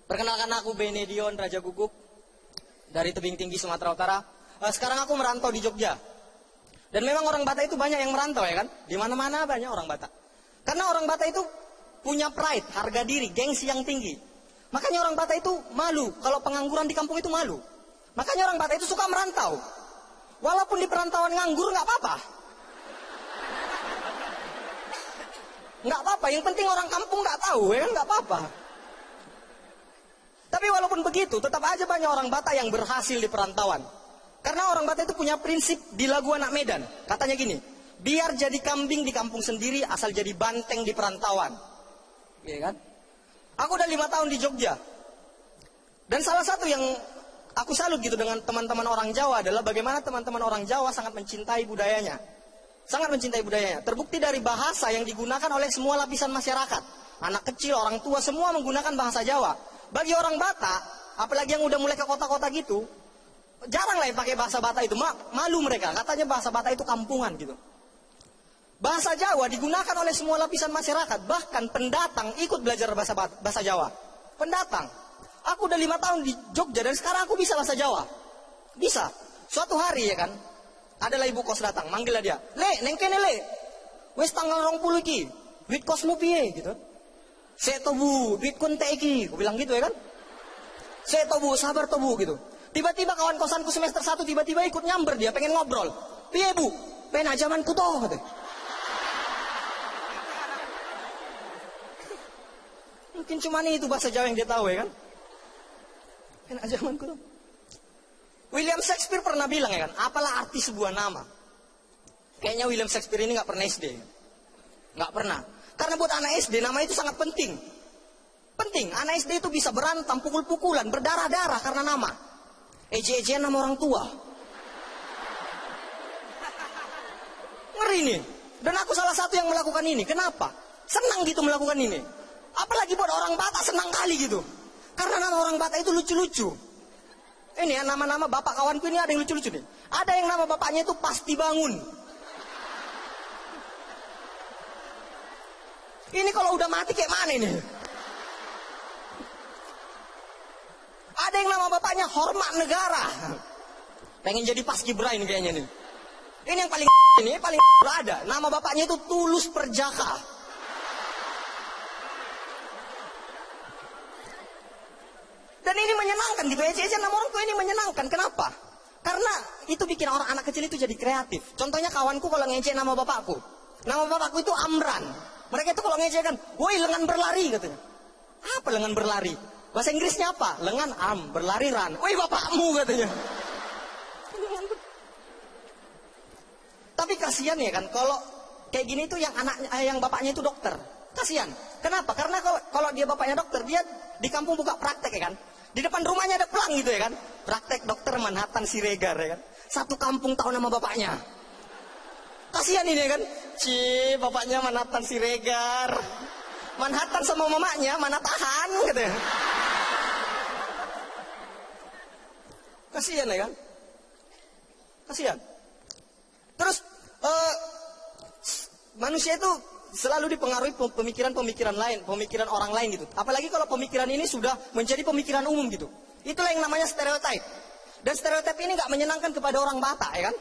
Perkenalkan, aku Benedion Raja Guguk dari Tebing Tinggi, Sumatera Utara. Sekarang aku merantau di Jogja. Dan memang orang Batak itu banyak yang merantau, ya kan? Di mana-mana banyak orang Batak. Karena orang Batak itu punya pride, harga diri, gengsi yang tinggi. Makanya orang Batak itu malu kalau pengangguran di kampung itu malu. Makanya orang Batak itu suka merantau. Walaupun di perantauan nganggur nggak apa-apa. Nggak apa-apa, yang penting orang kampung nggak tahu, ya kan? Nggak apa-apa. Tapi walaupun begitu, tetap aja banyak orang Batak yang berhasil di perantauan. Karena orang Batak itu punya prinsip di lagu anak Medan. Katanya gini, biar jadi kambing di kampung sendiri, asal jadi banteng di perantauan. Iya kan? Aku udah 5 tahun di Jogja. Dan salah satu yang aku salut gitu dengan teman-teman orang Jawa adalah bagaimana teman-teman orang Jawa sangat mencintai budayanya. Sangat mencintai budayanya. Terbukti dari bahasa yang digunakan oleh semua lapisan masyarakat. Anak kecil, orang tua, semua menggunakan bahasa Jawa. Bagi orang Batak, apalagi yang udah mulai ke kota-kota gitu, jarang lah yang pakai bahasa Batak itu. Malu mereka, katanya bahasa Batak itu kampungan gitu. Bahasa Jawa digunakan oleh semua lapisan masyarakat. Bahkan pendatang ikut belajar bahasa Jawa. Pendatang. Aku udah 5 tahun di Jogja dan sekarang aku bisa bahasa Jawa. Bisa. Suatu hari ya kan, adalah ibu kos datang, manggil dia. Le, neng kene le. Wes tanggal 20 iki. Duit kosmu piye gitu. Sek tobu, duit kun teh iki. Aku bilang gitu ya kan. Sek tobu, sabar tobu gitu. Tiba-tiba kawan kosanku semester 1 tiba-tiba ikut nyamber, dia pengen ngobrol. Piye bu? Pena zamanku toh gitu. Mungkin cuma itu bahasa Jawa yang dia tahu ya kan. Pena zamanku toh. William Shakespeare pernah bilang ya kan, apalah arti sebuah nama? Kayaknya William Shakespeare ini nggak pernah SD. Nggak pernah. Karena buat anak SD nama itu sangat penting. Penting, anak SD itu bisa berantem, pukul-pukulan, berdarah-darah karena nama. Eje-ejean nama orang tua. Ngeri nih. Dan aku salah satu yang melakukan ini. Kenapa? Senang gitu melakukan ini. Apalagi buat orang Batak senang kali gitu. Karena nama orang Batak itu lucu-lucu. Ini ya nama-nama bapak kawanku ini ada yang lucu-lucu nih. Ada yang nama bapaknya itu Pasti Bangun. Ini kalau udah mati kayak mana ini? Ada yang nama bapaknya Hormat Negara. Pengen jadi paskibra ini kayaknya nih. Ini yang paling ini paling ada. Nama bapaknya itu Tulus Perjaka. Dan ini menyenangkan gitu ya. Nama orang tua ini menyenangkan. Kenapa? Karena itu bikin orang anak kecil itu jadi kreatif. Contohnya kawanku kalau ngejek nama bapakku. Nama bapakku itu Amran. Mereka itu kalau ngejek kan, woi lengan berlari katanya. Apa lengan berlari? Bahasa Inggrisnya apa? Lengan berlari run. Woi bapakmu katanya. Tapi kasihan ya kan, kalau kayak gini tuh yang bapaknya itu dokter. Kasihan. Kenapa? Karena kalau dia bapaknya dokter, dia di kampung buka praktek ya kan. Di depan rumahnya ada pelang gitu ya kan. Praktek dokter Manhattan Siregar ya kan. Satu kampung tahu nama bapaknya. Kasihan ini ya kan. Bapaknya Manhattan Siregar. Manhattan sama mamanya mana tahan gitu ya. Kasihan ya kan. Kasihan. Terus manusia itu selalu dipengaruhi pemikiran-pemikiran lain, pemikiran orang lain gitu. Apalagi kalau pemikiran ini sudah menjadi pemikiran umum gitu. Itulah yang namanya stereotip. Dan stereotip ini nggak menyenangkan kepada orang Batak ya kan.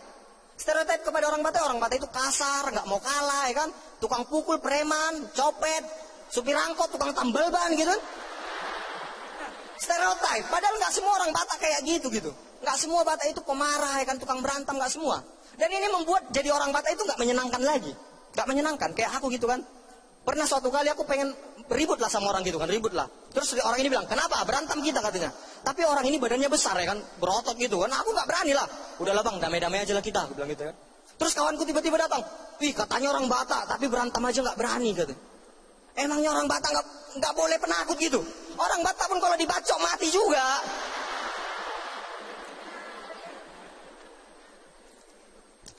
Stereotip kepada orang Batak itu kasar, nggak mau kalah ya kan. Tukang pukul, preman, copet, supir angkot, tukang tambal ban gitu. Stereotip. Padahal nggak semua orang Batak kayak gitu. Nggak semua Batak itu pemarah ya kan, tukang berantem, nggak semua. Dan ini membuat jadi orang Batak itu nggak menyenangkan lagi. Nggak menyenangkan, kayak aku gitu kan. Pernah suatu kali aku pengen ribut lah sama orang gitu kan, ribut lah. Terus orang ini bilang, kenapa? Berantem kita katanya. Tapi orang ini badannya besar ya kan, berotot gitu kan. Aku nggak berani lah. Udahlah bang, damai-damai aja lah kita, aku bilang gitu kan. Terus kawanku tiba-tiba datang, wih katanya orang Batak, tapi berantem aja nggak berani katanya. Emangnya orang Batak nggak boleh penakut gitu? Orang Batak pun kalau dibacok mati juga.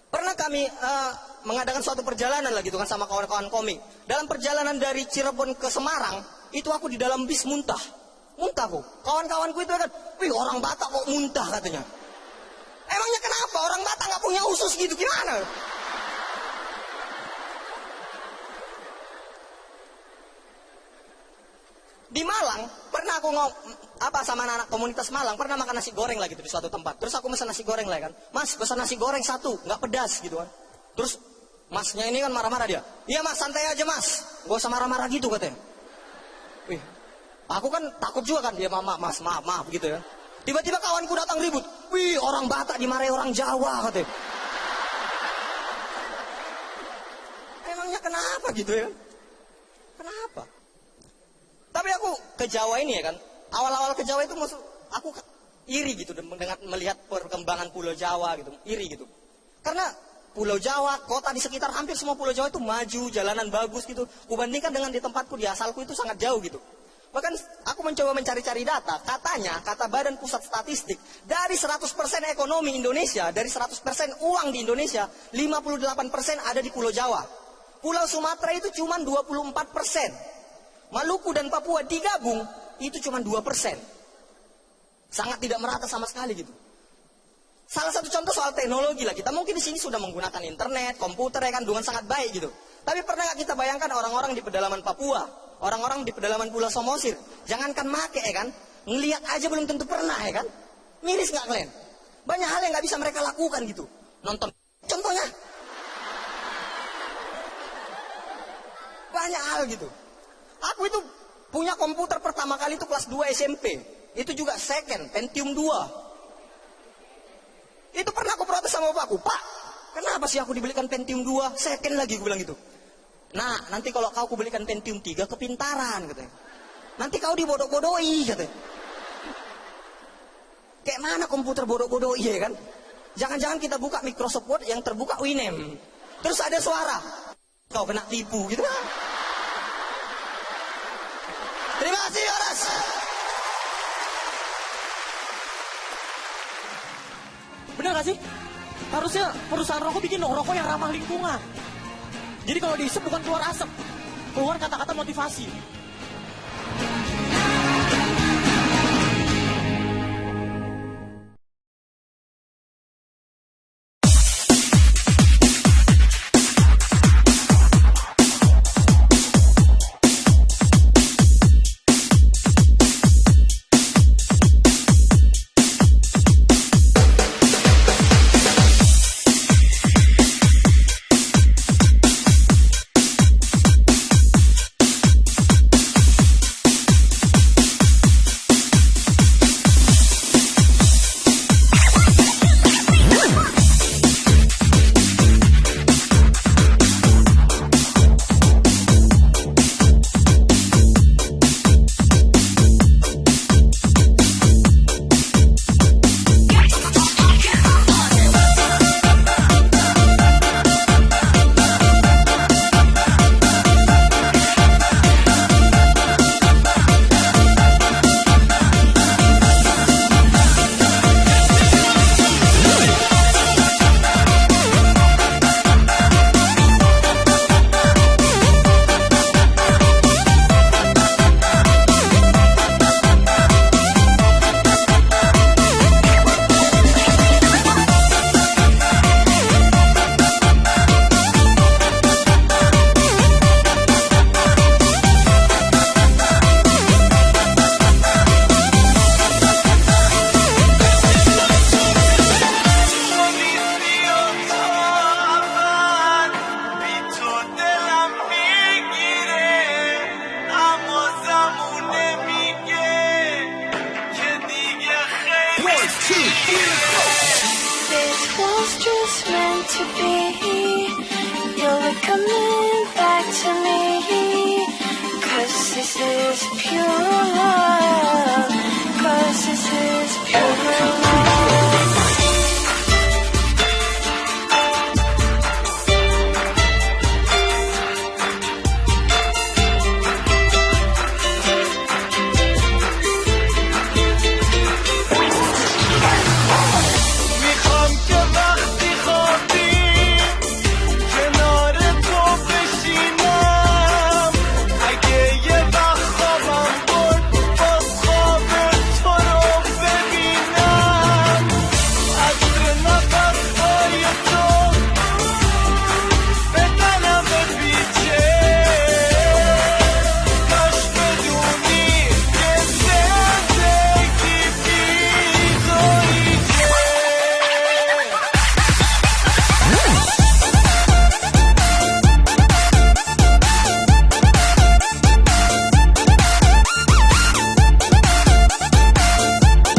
Pernah kami mengadakan suatu perjalanan lah gitu kan sama kawan-kawan komik. Dalam perjalanan dari Cirebon ke Semarang, itu aku di dalam bis muntah. Muntah aku. Kawan-kawanku itu kan, wih orang Batak kok muntah katanya. Emangnya kenapa? Orang Batak nggak punya usus gitu, gimana? Di Malang, pernah aku sama anak-anak komunitas Malang, pernah makan nasi goreng lah gitu di suatu tempat. Terus aku pesan nasi goreng lah kan. Mas, pesan nasi goreng 1, nggak pedas gitu kan. Terus masnya ini kan marah-marah dia. Iya mas, santai aja mas. Gak usah marah-marah gitu katanya. Wih, aku kan takut juga kan. Ya maaf gitu ya. Tiba-tiba kawanku datang ribut. Wih, orang Batak dimarahi orang Jawa katanya. Emangnya kenapa gitu ya? Kenapa? Tapi aku ke Jawa ini ya kan, awal-awal ke Jawa itu aku iri gitu dengan melihat perkembangan Pulau Jawa gitu, iri gitu. Karena Pulau Jawa, kota di sekitar hampir semua Pulau Jawa itu maju, jalanan bagus gitu. Kubandingkan dengan di tempatku, di asalku itu sangat jauh gitu. Bahkan aku mencoba mencari-cari data, kata Badan Pusat Statistik, dari 100% ekonomi Indonesia, dari 100% uang di Indonesia, 58% ada di Pulau Jawa. Pulau Sumatera itu cuma 24%. Maluku dan Papua digabung itu cuma 2%. Sangat tidak merata sama sekali gitu. Salah satu contoh soal teknologi lah, kita mungkin di sini sudah menggunakan internet, komputer ya kan dengan sangat baik gitu. Tapi pernah nggak kita bayangkan orang-orang di pedalaman Papua, orang-orang di pedalaman Pulau Samosir, jangankan make ya kan, ngelihat aja belum tentu pernah ya kan. Miris nggak kalian? Banyak hal yang nggak bisa mereka lakukan gitu. Nonton, contohnya banyak hal gitu. Aku itu punya komputer pertama kali itu kelas 2 SMP. Itu juga second, Pentium 2. Itu pernah aku protes sama bapakku. Pak, kenapa sih aku dibelikan Pentium 2? Second lagi, aku bilang gitu. Nah, nanti kalau kau belikan Pentium 3, kepintaran, katanya. Nanti kau dibodoh-bodohi, katanya. Kayak mana komputer bodoh-bodohi, ya kan? Jangan-jangan kita buka Microsoft Word yang terbuka Winem. Terus ada suara. Kau kena tipu, gitu kan? Terima kasih, Yoras. Benar gak sih? Harusnya perusahaan rokok bikin rokok yang ramah lingkungan. Jadi kalau dihisap bukan keluar asap, keluar kata-kata motivasi. This was just meant to be.